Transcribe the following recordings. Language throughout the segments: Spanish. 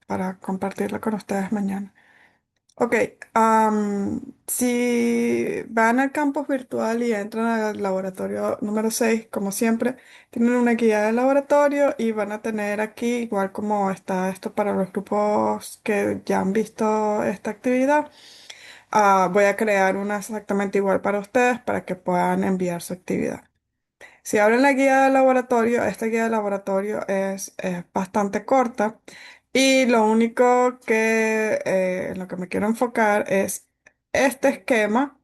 para compartirlo con ustedes mañana. Ok, si van al campus virtual y entran al laboratorio número 6, como siempre, tienen una guía de laboratorio y van a tener aquí, igual como está esto para los grupos que ya han visto esta actividad, voy a crear una exactamente igual para ustedes para que puedan enviar su actividad. Si abren la guía de laboratorio, esta guía de laboratorio es bastante corta y lo único en lo que me quiero enfocar es este esquema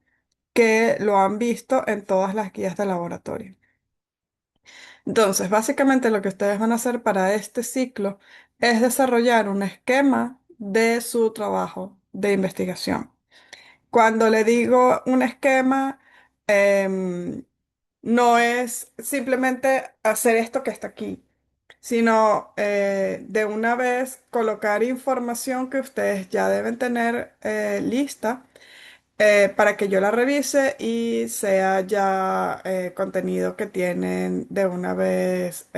que lo han visto en todas las guías de laboratorio. Entonces, básicamente lo que ustedes van a hacer para este ciclo es desarrollar un esquema de su trabajo de investigación. Cuando le digo un esquema, em, no es simplemente hacer esto que está aquí, sino de una vez colocar información que ustedes ya deben tener lista para que yo la revise y sea ya contenido que tienen de una vez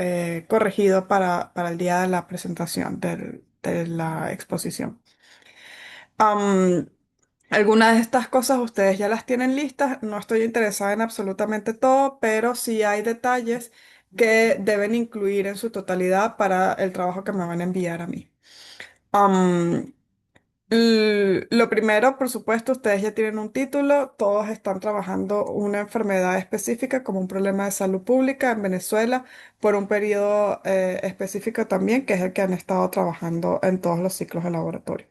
corregido para el día de la presentación de la exposición. Am, Algunas de estas cosas ustedes ya las tienen listas. No estoy interesada en absolutamente todo, pero sí hay detalles que deben incluir en su totalidad para el trabajo que me van a enviar a mí. Am, lo primero, por supuesto, ustedes ya tienen un título. Todos están trabajando una enfermedad específica como un problema de salud pública en Venezuela por un periodo específico también, que es el que han estado trabajando en todos los ciclos de laboratorio.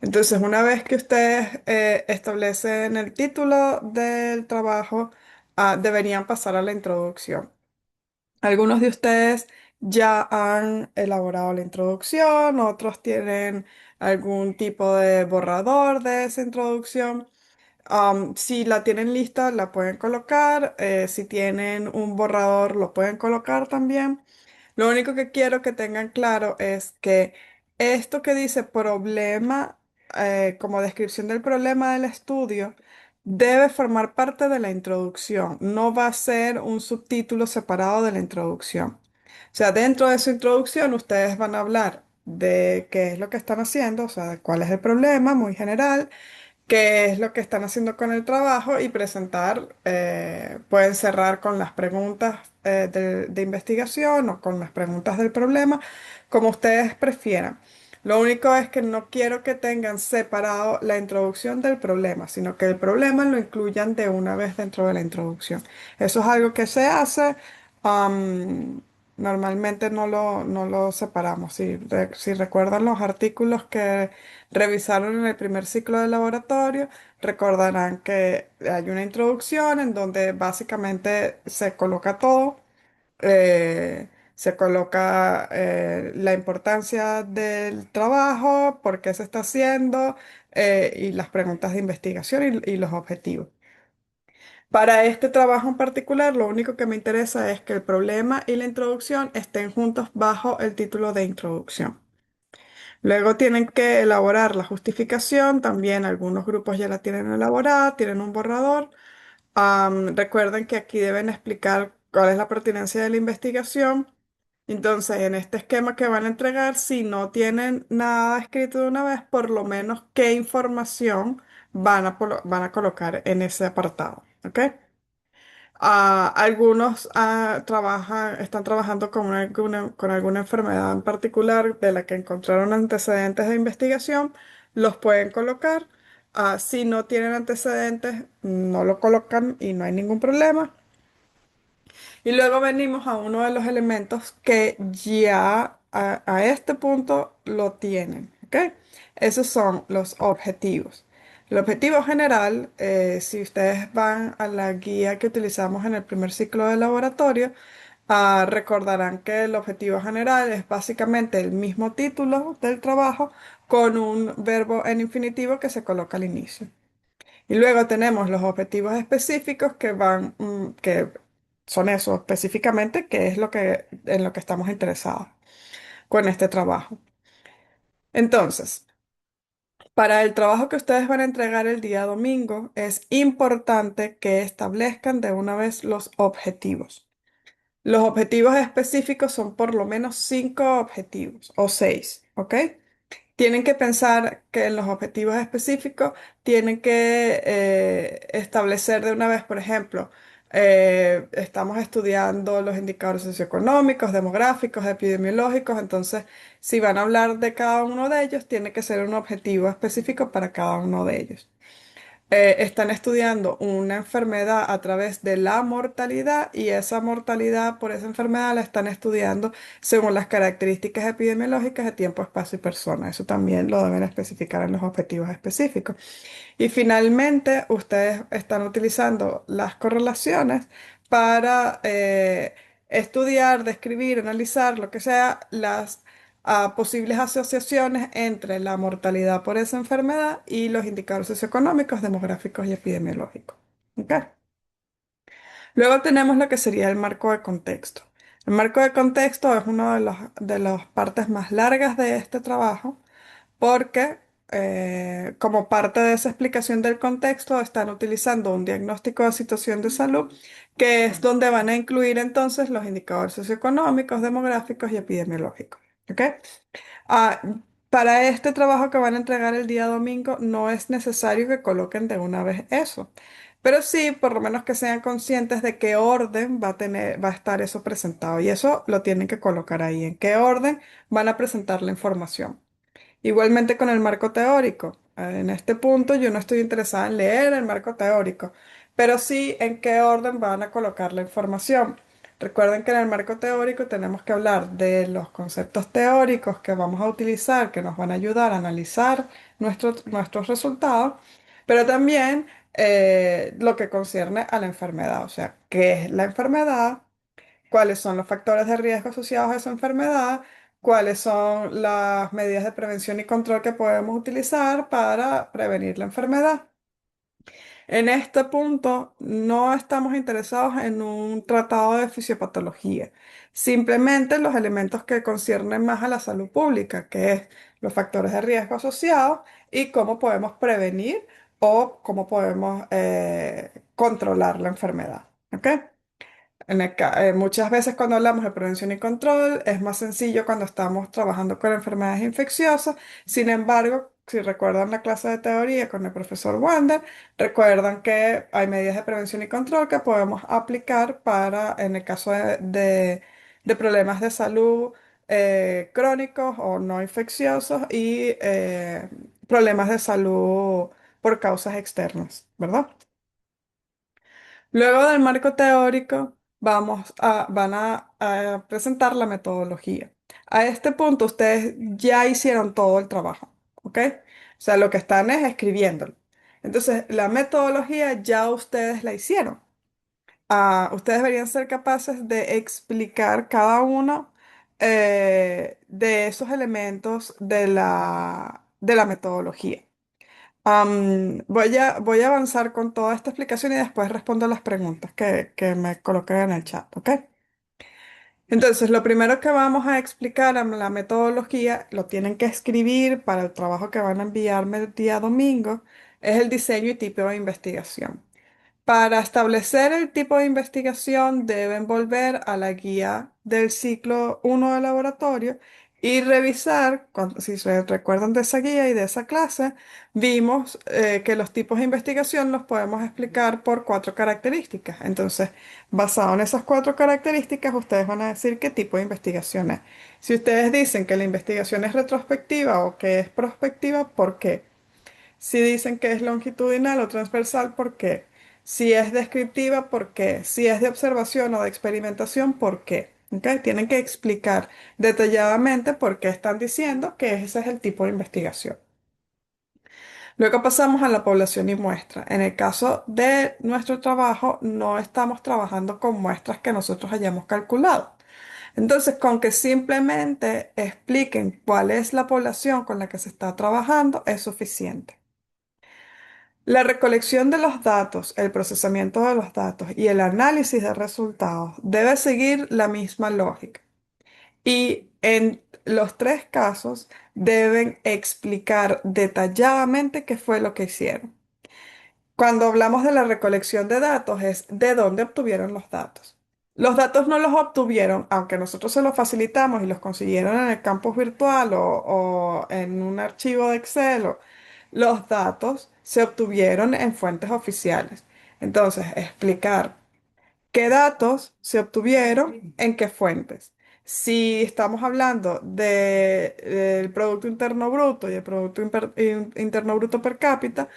Entonces, una vez que ustedes establecen el título del trabajo, deberían pasar a la introducción. Algunos de ustedes ya han elaborado la introducción, otros tienen algún tipo de borrador de esa introducción. Si la tienen lista, la pueden colocar. Si tienen un borrador, lo pueden colocar también. Lo único que quiero que tengan claro es que esto que dice problema, como descripción del problema del estudio, debe formar parte de la introducción. No va a ser un subtítulo separado de la introducción. O sea, dentro de su introducción, ustedes van a hablar de qué es lo que están haciendo, o sea, de cuál es el problema muy general, qué es lo que están haciendo con el trabajo y presentar, pueden cerrar con las preguntas de investigación o con las preguntas del problema, como ustedes prefieran. Lo único es que no quiero que tengan separado la introducción del problema, sino que el problema lo incluyan de una vez dentro de la introducción. Eso es algo que se hace. am, Normalmente no lo separamos. Si recuerdan los artículos que revisaron en el primer ciclo de laboratorio, recordarán que hay una introducción en donde básicamente se coloca todo, se coloca la importancia del trabajo, por qué se está haciendo y las preguntas de investigación y los objetivos. Para este trabajo en particular, lo único que me interesa es que el problema y la introducción estén juntos bajo el título de introducción. Luego tienen que elaborar la justificación, también algunos grupos ya la tienen elaborada, tienen un borrador. Recuerden que aquí deben explicar cuál es la pertinencia de la investigación. Entonces, en este esquema que van a entregar, si no tienen nada escrito de una vez, por lo menos qué información van a colocar en ese apartado. ¿Ok? Algunos están trabajando con alguna enfermedad en particular de la que encontraron antecedentes de investigación, los pueden colocar. Si no tienen antecedentes, no lo colocan y no hay ningún problema. Y luego venimos a uno de los elementos que ya a este punto lo tienen, ¿ok? Esos son los objetivos. El objetivo general, si ustedes van a la guía que utilizamos en el primer ciclo de laboratorio, recordarán que el objetivo general es básicamente el mismo título del trabajo con un verbo en infinitivo que se coloca al inicio. Y luego tenemos los objetivos específicos que son eso específicamente, que es en lo que estamos interesados con este trabajo. Entonces, para el trabajo que ustedes van a entregar el día domingo, es importante que establezcan de una vez los objetivos. Los objetivos específicos son por lo menos 5 objetivos o 6. ¿ok? Tienen que pensar que en los objetivos específicos tienen que establecer de una vez, por ejemplo, estamos estudiando los indicadores socioeconómicos, demográficos, epidemiológicos, entonces si van a hablar de cada uno de ellos, tiene que ser un objetivo específico para cada uno de ellos. Están estudiando una enfermedad a través de la mortalidad y esa mortalidad por esa enfermedad la están estudiando según las características epidemiológicas de tiempo, espacio y persona. Eso también lo deben especificar en los objetivos específicos. Y finalmente, ustedes están utilizando las correlaciones para estudiar, describir, analizar, lo que sea, las posibles asociaciones entre la mortalidad por esa enfermedad y los indicadores socioeconómicos, demográficos y epidemiológicos. ¿Ok? Luego tenemos lo que sería el marco de contexto. El marco de contexto es una de las partes más largas de este trabajo porque como parte de esa explicación del contexto están utilizando un diagnóstico de situación de salud, que es donde van a incluir entonces los indicadores socioeconómicos, demográficos y epidemiológicos. ¿Ok? Ah, para este trabajo que van a entregar el día domingo no es necesario que coloquen de una vez eso, pero sí por lo menos que sean conscientes de qué orden va a estar eso presentado y eso lo tienen que colocar ahí, en qué orden van a presentar la información. Igualmente con el marco teórico. En este punto yo no estoy interesada en leer el marco teórico, pero sí en qué orden van a colocar la información. Recuerden que en el marco teórico tenemos que hablar de los conceptos teóricos que vamos a utilizar, que nos van a ayudar a analizar nuestros resultados, pero también lo que concierne a la enfermedad, o sea, qué es la enfermedad, cuáles son los factores de riesgo asociados a esa enfermedad, cuáles son las medidas de prevención y control que podemos utilizar para prevenir la enfermedad. En este punto no estamos interesados en un tratado de fisiopatología, simplemente los elementos que conciernen más a la salud pública, que es los factores de riesgo asociados y cómo podemos prevenir o cómo podemos controlar la enfermedad. ¿Ok? Muchas veces cuando hablamos de prevención y control es más sencillo cuando estamos trabajando con enfermedades infecciosas. Sin embargo, si recuerdan la clase de teoría con el profesor Wander, recuerdan que hay medidas de prevención y control que podemos aplicar para, en el caso de problemas de salud crónicos o no infecciosos y problemas de salud por causas externas, ¿verdad? Luego del marco teórico, van a presentar la metodología. A este punto, ustedes ya hicieron todo el trabajo, ¿ok? O sea, lo que están es escribiéndolo. Entonces, la metodología ya ustedes la hicieron. Ustedes deberían ser capaces de explicar cada uno de esos elementos de la metodología. Voy a avanzar con toda esta explicación y después respondo a las preguntas que me coloqué en el chat, ¿ok? Entonces, lo primero que vamos a explicar en la metodología, lo tienen que escribir para el trabajo que van a enviarme el día domingo, es el diseño y tipo de investigación. Para establecer el tipo de investigación deben volver a la guía del ciclo uno de laboratorio y revisar, si se recuerdan de esa guía y de esa clase, vimos que los tipos de investigación los podemos explicar por cuatro características. Entonces, basado en esas cuatro características, ustedes van a decir qué tipo de investigación es. Si ustedes dicen que la investigación es retrospectiva o que es prospectiva, ¿por qué? Si dicen que es longitudinal o transversal, ¿por qué? Si es descriptiva, ¿por qué? Si es de observación o de experimentación, ¿por qué? ¿Ok? Tienen que explicar detalladamente por qué están diciendo que ese es el tipo de investigación. Luego pasamos a la población y muestra. En el caso de nuestro trabajo, no estamos trabajando con muestras que nosotros hayamos calculado. Entonces, con que simplemente expliquen cuál es la población con la que se está trabajando, es suficiente. La recolección de los datos, el procesamiento de los datos y el análisis de resultados debe seguir la misma lógica. Y en los tres casos deben explicar detalladamente qué fue lo que hicieron. Cuando hablamos de la recolección de datos es de dónde obtuvieron los datos. Los datos no los obtuvieron, aunque nosotros se los facilitamos y los consiguieron en el campus virtual o en un archivo de Excel. Los datos se obtuvieron en fuentes oficiales. Entonces, explicar qué datos se obtuvieron en qué fuentes. Si estamos hablando del Producto Interno Bruto y el Interno Bruto per cápita,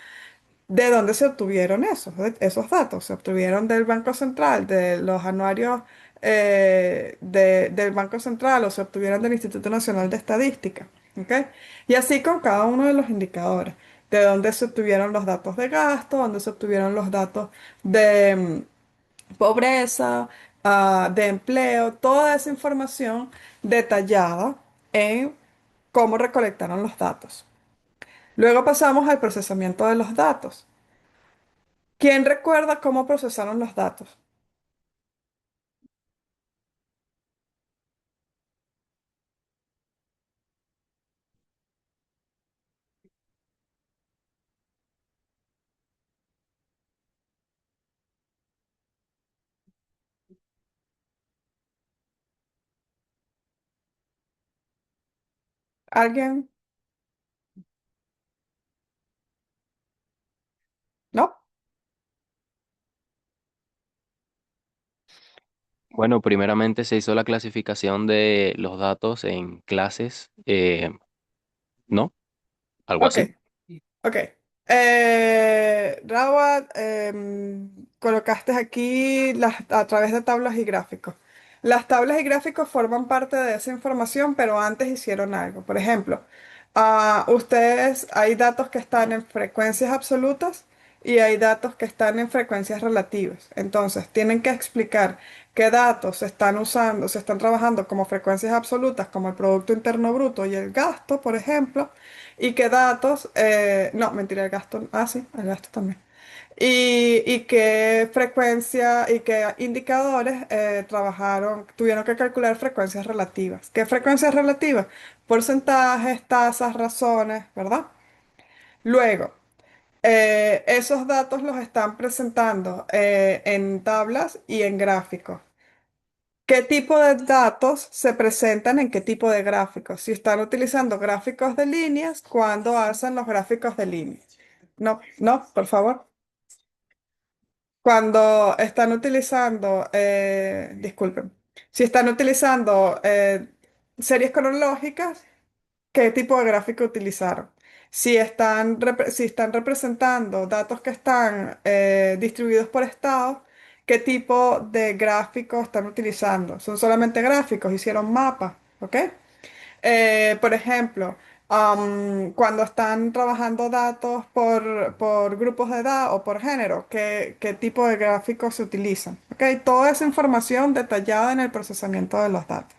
¿de dónde se obtuvieron esos datos? Se obtuvieron del Banco Central, de los anuarios del Banco Central o se obtuvieron del Instituto Nacional de Estadística. ¿Ok? Y así con cada uno de los indicadores. De dónde se obtuvieron los datos de gasto, dónde se obtuvieron los datos de pobreza, de empleo, toda esa información detallada en cómo recolectaron los datos. Luego pasamos al procesamiento de los datos. ¿Quién recuerda cómo procesaron los datos? ¿Alguien? ¿No? Bueno, primeramente se hizo la clasificación de los datos en clases, ¿no? Algo Ok, así. ok. Rawat, colocaste aquí a través de tablas y gráficos. Las tablas y gráficos forman parte de esa información, pero antes hicieron algo. Por ejemplo, ustedes hay datos que están en frecuencias absolutas y hay datos que están en frecuencias relativas. Entonces, tienen que explicar qué datos se están usando, se están trabajando como frecuencias absolutas, como el Producto Interno Bruto y el gasto, por ejemplo, y qué datos, no, mentira, el gasto, sí, el gasto también. Y qué frecuencia y qué indicadores tuvieron que calcular frecuencias relativas. ¿Qué frecuencias relativas? Porcentajes, tasas, razones, ¿verdad? Luego, esos datos los están presentando en tablas y en gráficos. ¿Qué tipo de datos se presentan en qué tipo de gráficos? Si están utilizando gráficos de líneas, ¿cuándo hacen los gráficos de líneas? No, no, por favor. Cuando están utilizando, disculpen, si están utilizando series cronológicas, ¿qué tipo de gráfico utilizaron? Si están representando datos que están distribuidos por estado, ¿qué tipo de gráficos están utilizando? ¿Son solamente gráficos? ¿Hicieron mapas? ¿Ok? Por ejemplo, cuando están trabajando datos por grupos de edad o por género, ¿qué tipo de gráficos se utilizan? ¿Ok? Toda esa información detallada en el procesamiento de los datos.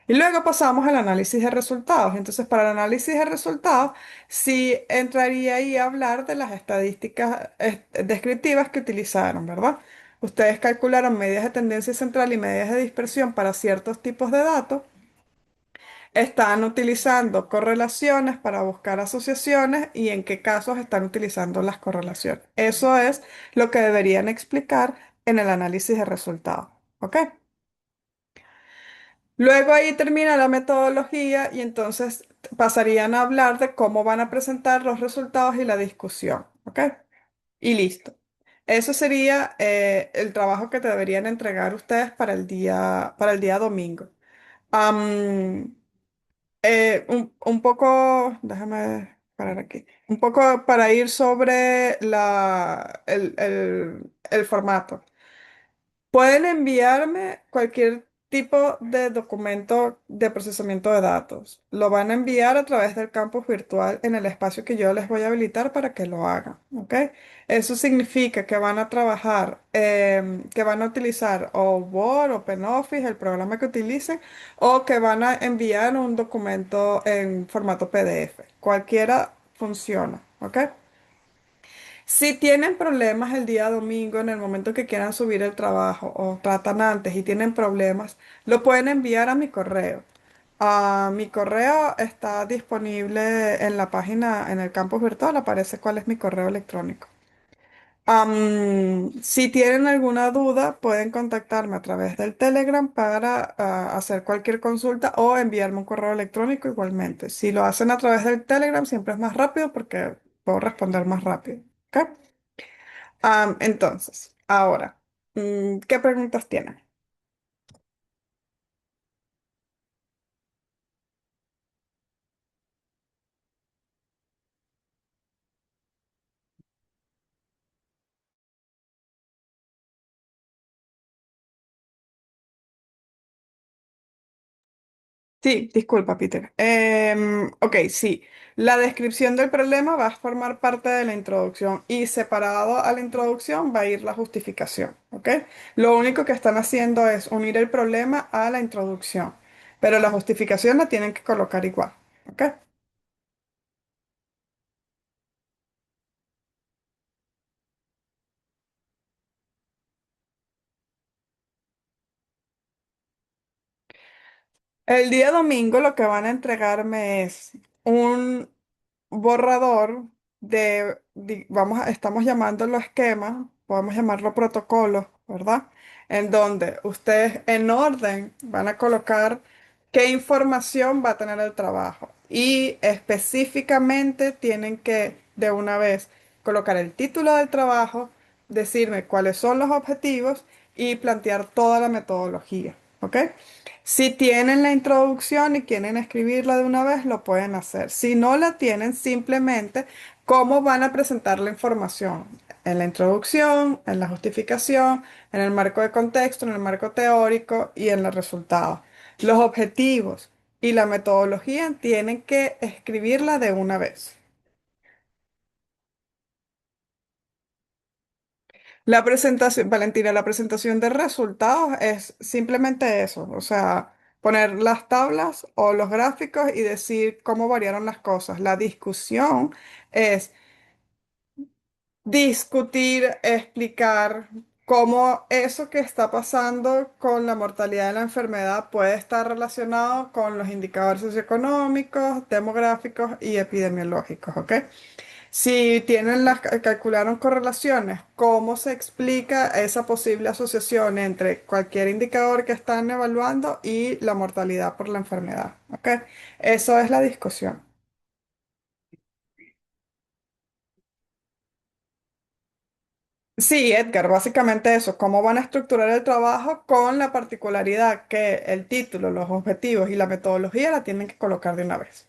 Y luego pasamos al análisis de resultados. Entonces, para el análisis de resultados, sí entraría ahí a hablar de las estadísticas descriptivas que utilizaron, ¿verdad? Ustedes calcularon medias de tendencia central y medias de dispersión para ciertos tipos de datos. Están utilizando correlaciones para buscar asociaciones y en qué casos están utilizando las correlaciones. Eso es lo que deberían explicar en el análisis de resultados. ¿Ok? Luego ahí termina la metodología y entonces pasarían a hablar de cómo van a presentar los resultados y la discusión. ¿Ok? Y listo. Eso sería el trabajo que te deberían entregar ustedes para el día domingo. Am, un poco, déjame parar aquí, un poco para ir sobre el formato. Pueden enviarme cualquier tipo de documento de procesamiento de datos. Lo van a enviar a través del campus virtual en el espacio que yo les voy a habilitar para que lo hagan, ¿ok? Eso significa que van a trabajar, que van a utilizar o Word o OpenOffice, el programa que utilicen, o que van a enviar un documento en formato PDF. Cualquiera funciona, ¿ok? Si tienen problemas el día domingo en el momento que quieran subir el trabajo o tratan antes y tienen problemas, lo pueden enviar a mi correo. Mi correo está disponible en la página, en el campus virtual, aparece cuál es mi correo electrónico. Si tienen alguna duda, pueden contactarme a través del Telegram para hacer cualquier consulta o enviarme un correo electrónico igualmente. Si lo hacen a través del Telegram, siempre es más rápido porque puedo responder más rápido. ¿Ok? Entonces, ahora, ¿qué preguntas tienen? Sí, disculpa, Peter. Ok, sí. La descripción del problema va a formar parte de la introducción y separado a la introducción va a ir la justificación, ¿ok? Lo único que están haciendo es unir el problema a la introducción, pero la justificación la tienen que colocar igual, ¿ok? El día domingo lo que van a entregarme es un borrador estamos llamándolo esquemas, podemos llamarlo protocolos, ¿verdad? En donde ustedes en orden van a colocar qué información va a tener el trabajo y específicamente tienen que de una vez colocar el título del trabajo, decirme cuáles son los objetivos y plantear toda la metodología, ¿ok? Si tienen la introducción y quieren escribirla de una vez, lo pueden hacer. Si no la tienen, simplemente cómo van a presentar la información. En la introducción, en la justificación, en el marco de contexto, en el marco teórico y en los resultados. Los objetivos y la metodología tienen que escribirla de una vez. La presentación, Valentina, la presentación de resultados es simplemente eso, o sea, poner las tablas o los gráficos y decir cómo variaron las cosas. La discusión es discutir, explicar cómo eso que está pasando con la mortalidad de la enfermedad puede estar relacionado con los indicadores socioeconómicos, demográficos y epidemiológicos, ¿ok? Si calcularon correlaciones, ¿cómo se explica esa posible asociación entre cualquier indicador que están evaluando y la mortalidad por la enfermedad? ¿Ok? Eso es la discusión. Sí, Edgar, básicamente eso, cómo van a estructurar el trabajo con la particularidad que el título, los objetivos y la metodología la tienen que colocar de una vez.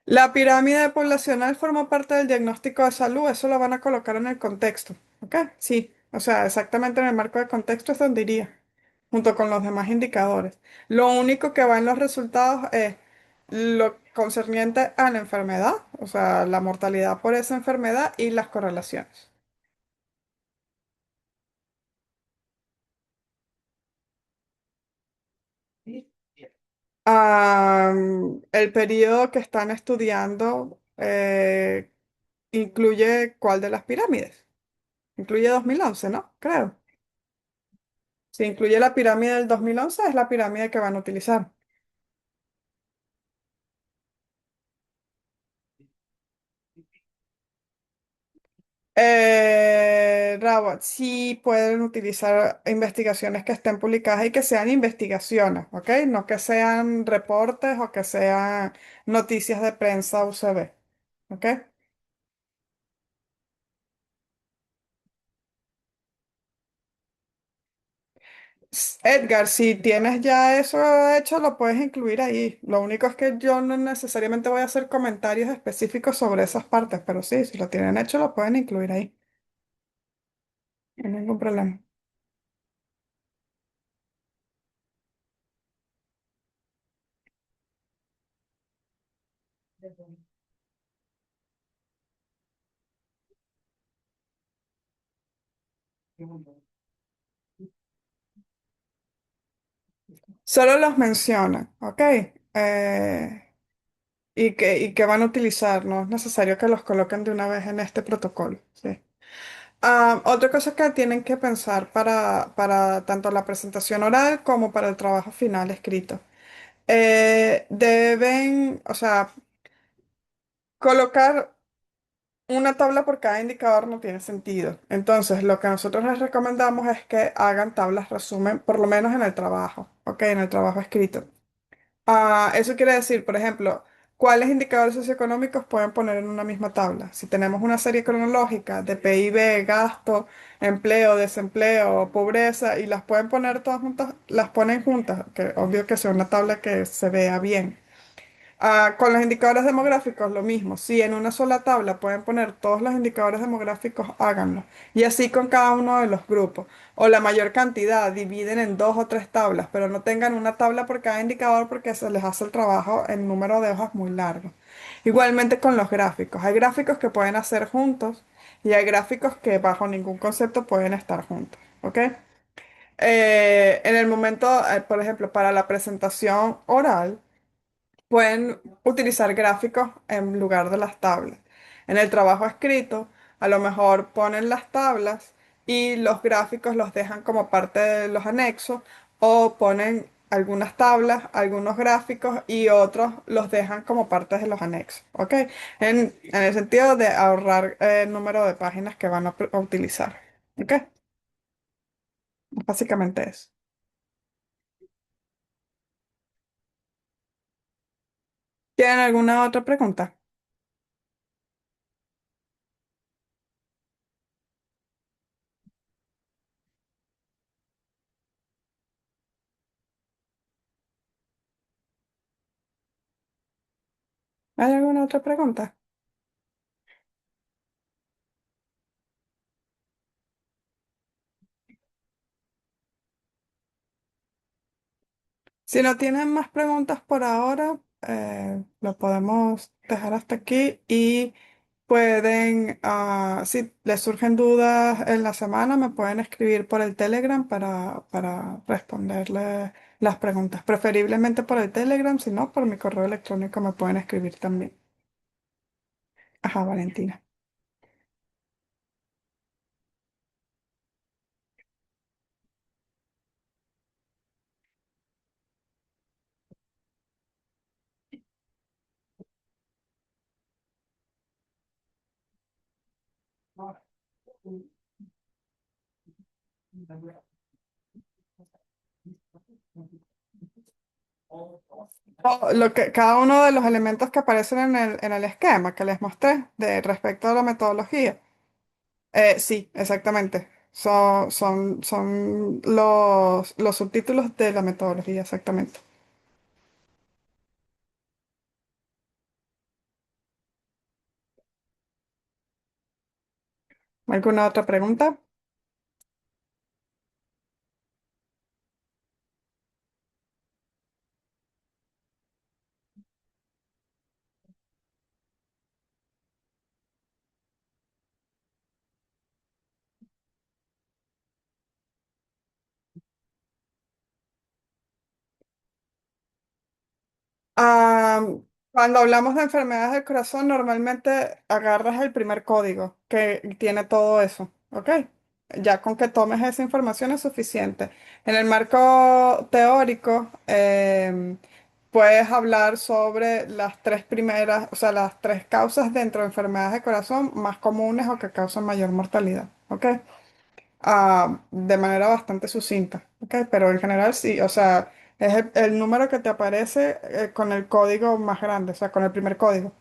La pirámide poblacional forma parte del diagnóstico de salud, eso lo van a colocar en el contexto, ¿ok? Sí, o sea, exactamente en el marco de contexto es donde iría, junto con los demás indicadores. Lo único que va en los resultados es lo concerniente a la enfermedad, o sea, la mortalidad por esa enfermedad y las correlaciones. El periodo que están estudiando incluye ¿cuál de las pirámides? Incluye 2011, ¿no? Creo. Si incluye la pirámide del 2011, es la pirámide que van a utilizar. Rawat, sí pueden utilizar investigaciones que estén publicadas y que sean investigaciones, ¿ok? No que sean reportes o que sean noticias de prensa UCB, ¿ok? Edgar, si tienes ya eso hecho, lo puedes incluir ahí. Lo único es que yo no necesariamente voy a hacer comentarios específicos sobre esas partes, pero sí, si lo tienen hecho, lo pueden incluir ahí. No hay ningún problema. Solo los menciona, ¿ok? Y que van a utilizar, no es necesario que los coloquen de una vez en este protocolo, ¿sí? Otra cosa que tienen que pensar para tanto la presentación oral como para el trabajo final escrito. Deben, o sea, colocar una tabla por cada indicador no tiene sentido. Entonces, lo que nosotros les recomendamos es que hagan tablas resumen, por lo menos en el trabajo, ¿ok? En el trabajo escrito. Eso quiere decir, por ejemplo, cuáles indicadores socioeconómicos pueden poner en una misma tabla. Si tenemos una serie cronológica de PIB, gasto, empleo, desempleo, pobreza, y las pueden poner todas juntas, las ponen juntas, que obvio que sea una tabla que se vea bien. Con los indicadores demográficos, lo mismo. Si en una sola tabla pueden poner todos los indicadores demográficos, háganlo. Y así con cada uno de los grupos. O la mayor cantidad, dividen en dos o tres tablas, pero no tengan una tabla por cada indicador porque se les hace el trabajo en número de hojas muy largo. Igualmente con los gráficos. Hay gráficos que pueden hacer juntos y hay gráficos que bajo ningún concepto pueden estar juntos. ¿Ok? En el momento, por ejemplo, para la presentación oral. Pueden utilizar gráficos en lugar de las tablas. En el trabajo escrito, a lo mejor ponen las tablas y los gráficos los dejan como parte de los anexos o ponen algunas tablas, algunos gráficos y otros los dejan como partes de los anexos. ¿Ok? En el sentido de ahorrar el número de páginas que van a utilizar. ¿Ok? Básicamente eso. ¿Tienen alguna otra pregunta? ¿Hay alguna otra pregunta? Si no tienen más preguntas por ahora, lo podemos dejar hasta aquí y pueden, si les surgen dudas en la semana, me pueden escribir por el Telegram para responderles las preguntas. Preferiblemente por el Telegram, si no, por mi correo electrónico me pueden escribir también. Ajá, Valentina. Cada uno de los elementos que aparecen en el esquema que les mostré de respecto a la metodología. Sí, exactamente. Son los subtítulos de la metodología, exactamente. ¿Alguna otra pregunta? Ah, Cuando hablamos de enfermedades del corazón, normalmente agarras el primer código que tiene todo eso, ¿ok? Ya con que tomes esa información es suficiente. En el marco teórico, puedes hablar sobre las tres primeras, o sea, las tres causas dentro de enfermedades de corazón más comunes o que causan mayor mortalidad, ¿ok? De manera bastante sucinta, ¿ok? Pero en general sí, o sea, es el número que te aparece con el código más grande, o sea, con el primer código,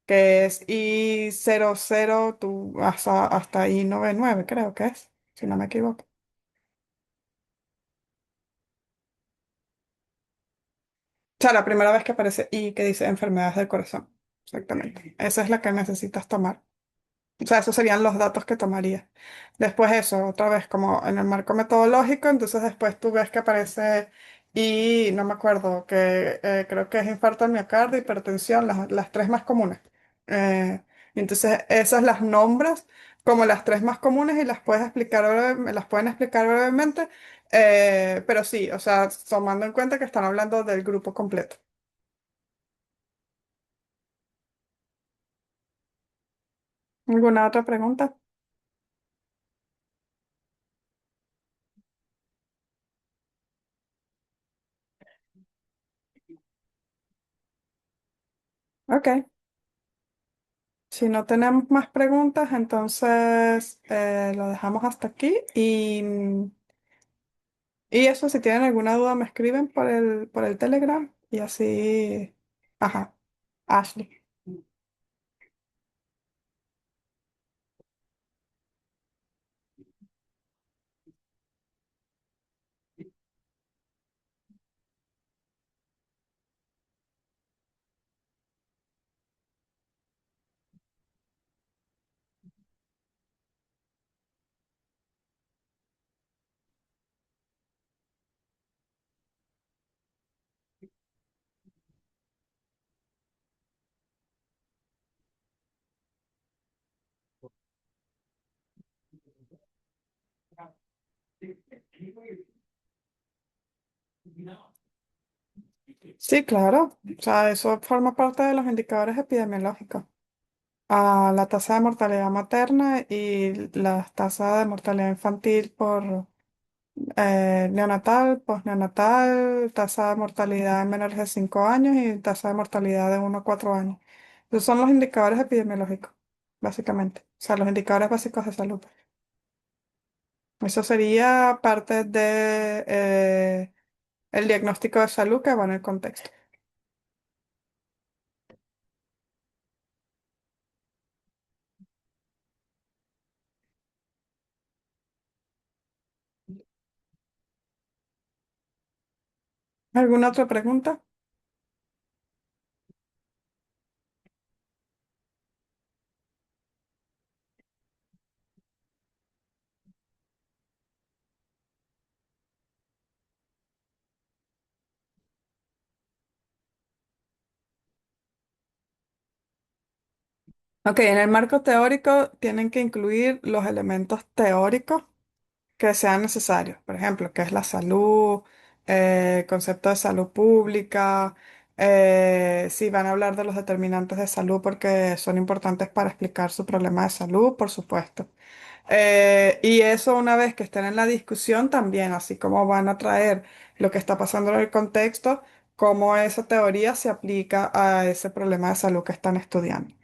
que es I00 hasta I99, creo que es, si no me equivoco. O sea, la primera vez que aparece I que dice enfermedades del corazón, exactamente. Esa es la que necesitas tomar. O sea, esos serían los datos que tomaría. Después eso, otra vez como en el marco metodológico, entonces después tú ves que aparece y no me acuerdo, que creo que es infarto al miocardio, hipertensión, las tres más comunes. Y entonces esas las nombras como las tres más comunes y las puedes explicar me las pueden explicar brevemente, pero sí, o sea, tomando en cuenta que están hablando del grupo completo. ¿Alguna otra pregunta? Ok. Si no tenemos más preguntas, entonces lo dejamos hasta aquí. Y eso, si tienen alguna duda, me escriben por el Telegram y así. Ajá. Ashley. Sí, claro. O sea, eso forma parte de los indicadores epidemiológicos. La tasa de mortalidad materna y la tasa de mortalidad infantil por neonatal, postneonatal, tasa de mortalidad en menores de 5 años y tasa de mortalidad de 1 a 4 años. Esos son los indicadores epidemiológicos, básicamente. O sea, los indicadores básicos de salud. Eso sería parte de el diagnóstico de salud que va en el contexto. ¿Alguna otra pregunta? Ok, en el marco teórico tienen que incluir los elementos teóricos que sean necesarios. Por ejemplo, qué es la salud, concepto de salud pública, si van a hablar de los determinantes de salud porque son importantes para explicar su problema de salud, por supuesto. Y eso una vez que estén en la discusión también, así como van a traer lo que está pasando en el contexto, cómo esa teoría se aplica a ese problema de salud que están estudiando.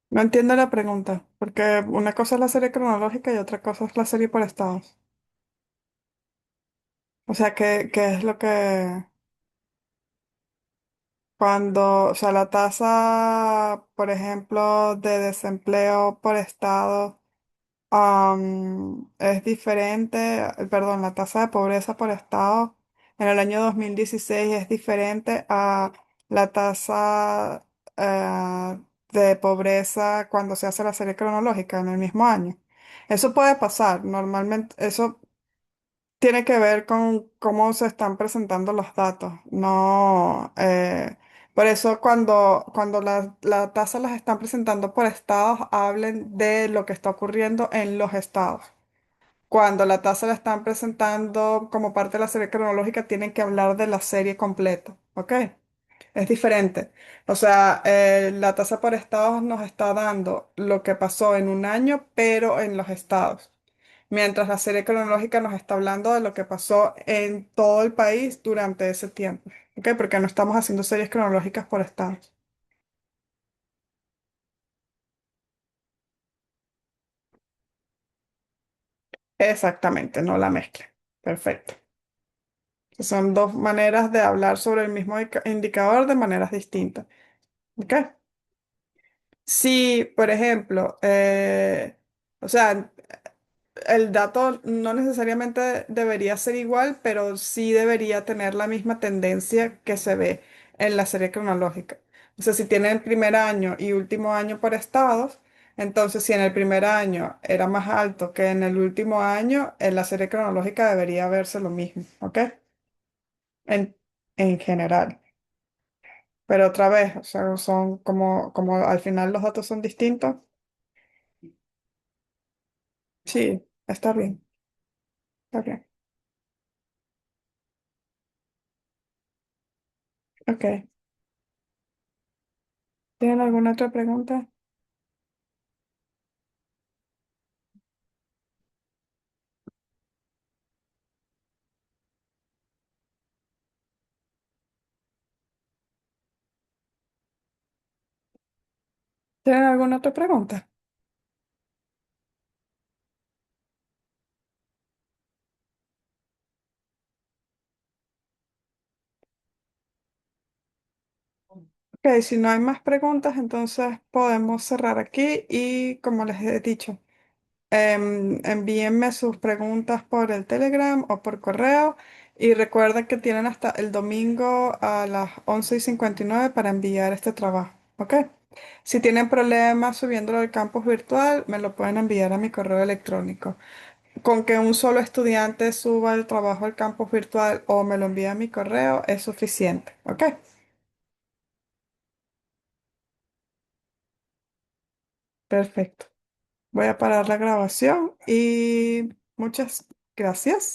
No entiendo la pregunta, porque una cosa es la serie cronológica y otra cosa es la serie por estados. O sea, ¿qué es lo que cuando, o sea, la tasa, por ejemplo, de desempleo por estado es diferente, perdón, la tasa de pobreza por estado en el año 2016 es diferente a la tasa de pobreza cuando se hace la serie cronológica en el mismo año? Eso puede pasar, normalmente, eso tiene que ver con cómo se están presentando los datos. No, por eso cuando la tasa las están presentando por estados, hablen de lo que está ocurriendo en los estados. Cuando la tasa la están presentando como parte de la serie cronológica, tienen que hablar de la serie completa. ¿Ok? Es diferente. O sea, la tasa por estados nos está dando lo que pasó en un año, pero en los estados. Mientras la serie cronológica nos está hablando de lo que pasó en todo el país durante ese tiempo. ¿Ok? Porque no estamos haciendo series cronológicas por estados. Exactamente, no la mezcla. Perfecto. Son dos maneras de hablar sobre el mismo indicador de maneras distintas. ¿Ok? Si, por ejemplo, o sea, el dato no necesariamente debería ser igual, pero sí debería tener la misma tendencia que se ve en la serie cronológica. O sea, si tiene el primer año y último año por estados, entonces si en el primer año era más alto que en el último año, en la serie cronológica debería verse lo mismo, ¿ok? En, en general. Pero otra vez, o sea, son como al final los datos son distintos. Sí, está bien, está bien. Ok. ¿Tienen alguna otra pregunta? ¿Tienen alguna otra pregunta? Ok, si no hay más preguntas, entonces podemos cerrar aquí y como les he dicho, envíenme sus preguntas por el Telegram o por correo y recuerden que tienen hasta el domingo a las 11:59 para enviar este trabajo, ¿ok? Si tienen problemas subiéndolo al campus virtual, me lo pueden enviar a mi correo electrónico. Con que un solo estudiante suba el trabajo al campus virtual o me lo envíe a mi correo es suficiente, ¿ok? Perfecto. Voy a parar la grabación y muchas gracias.